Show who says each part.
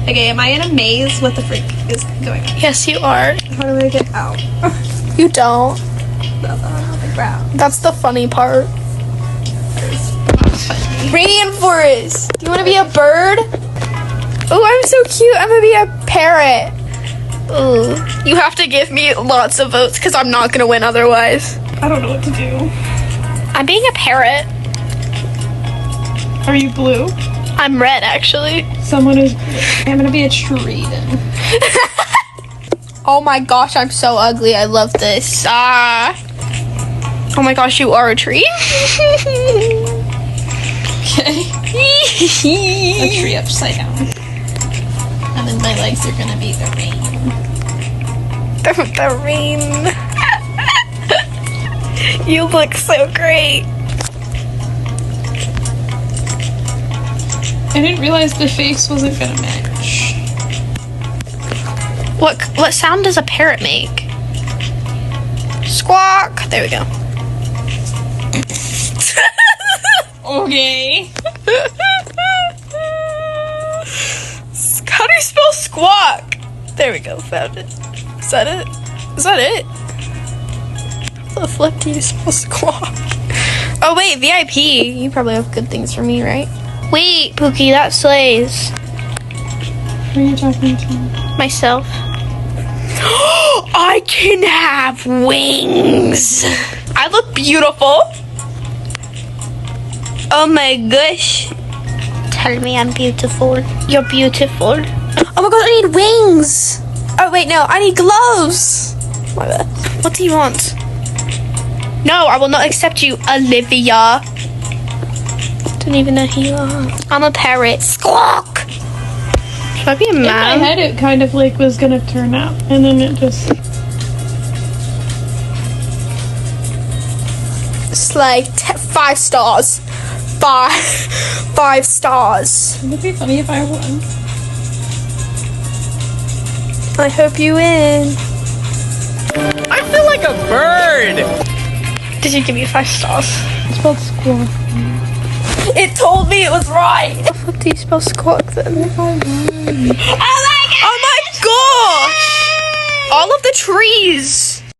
Speaker 1: Okay, am I in a maze? What the freak is going on?
Speaker 2: Yes, you are.
Speaker 1: How do I get out?
Speaker 2: You don't.
Speaker 1: That's on the ground.
Speaker 2: That's the funny part. Rainforest. Do you want to be a bird? Oh, I'm so cute. I'm gonna be a parrot. Ooh. You have to give me lots of votes because I'm not gonna win otherwise.
Speaker 1: I don't know what to do.
Speaker 2: I'm being a parrot.
Speaker 1: Are you blue?
Speaker 2: I'm red, actually.
Speaker 1: Someone is blue. I'm gonna be a tree then.
Speaker 2: Oh my gosh, I'm so ugly. I love this. Oh my gosh, you are a tree.
Speaker 1: Okay. A tree upside down. And then my legs are gonna be the rain.
Speaker 2: The rain. You look so great.
Speaker 1: I didn't realize the face wasn't gonna match.
Speaker 2: What sound does a parrot make? Squawk. There we go.
Speaker 1: Okay.
Speaker 2: How do you spell squawk? There we go. Found it. Is that it? Is that it? How the flip do you spell squawk? Oh wait, VIP. You probably have good things for me, right? Wait, Pookie, that slays.
Speaker 1: Who are you talking to?
Speaker 2: Myself. I can have wings. I look beautiful. Oh my gosh. Tell me I'm beautiful. You're beautiful. Oh my god, I need wings. Oh wait, no, I need gloves. My bad. What do you want? No, I will not accept you, Olivia. Don't even know who you are. I'm a parrot. Squawk. Should I be a man?
Speaker 1: In my head, it kind of like was gonna turn out, and then it just.
Speaker 2: It's like 5 stars. 5 stars.
Speaker 1: It would be funny if I won.
Speaker 2: I hope you win.
Speaker 3: I feel like a bird.
Speaker 2: Did you give me 5 stars?
Speaker 1: It's spelled squawk.
Speaker 2: It told me it was right. What do you spell squawk then?
Speaker 1: If I won.
Speaker 2: Oh my gosh! All of the trees.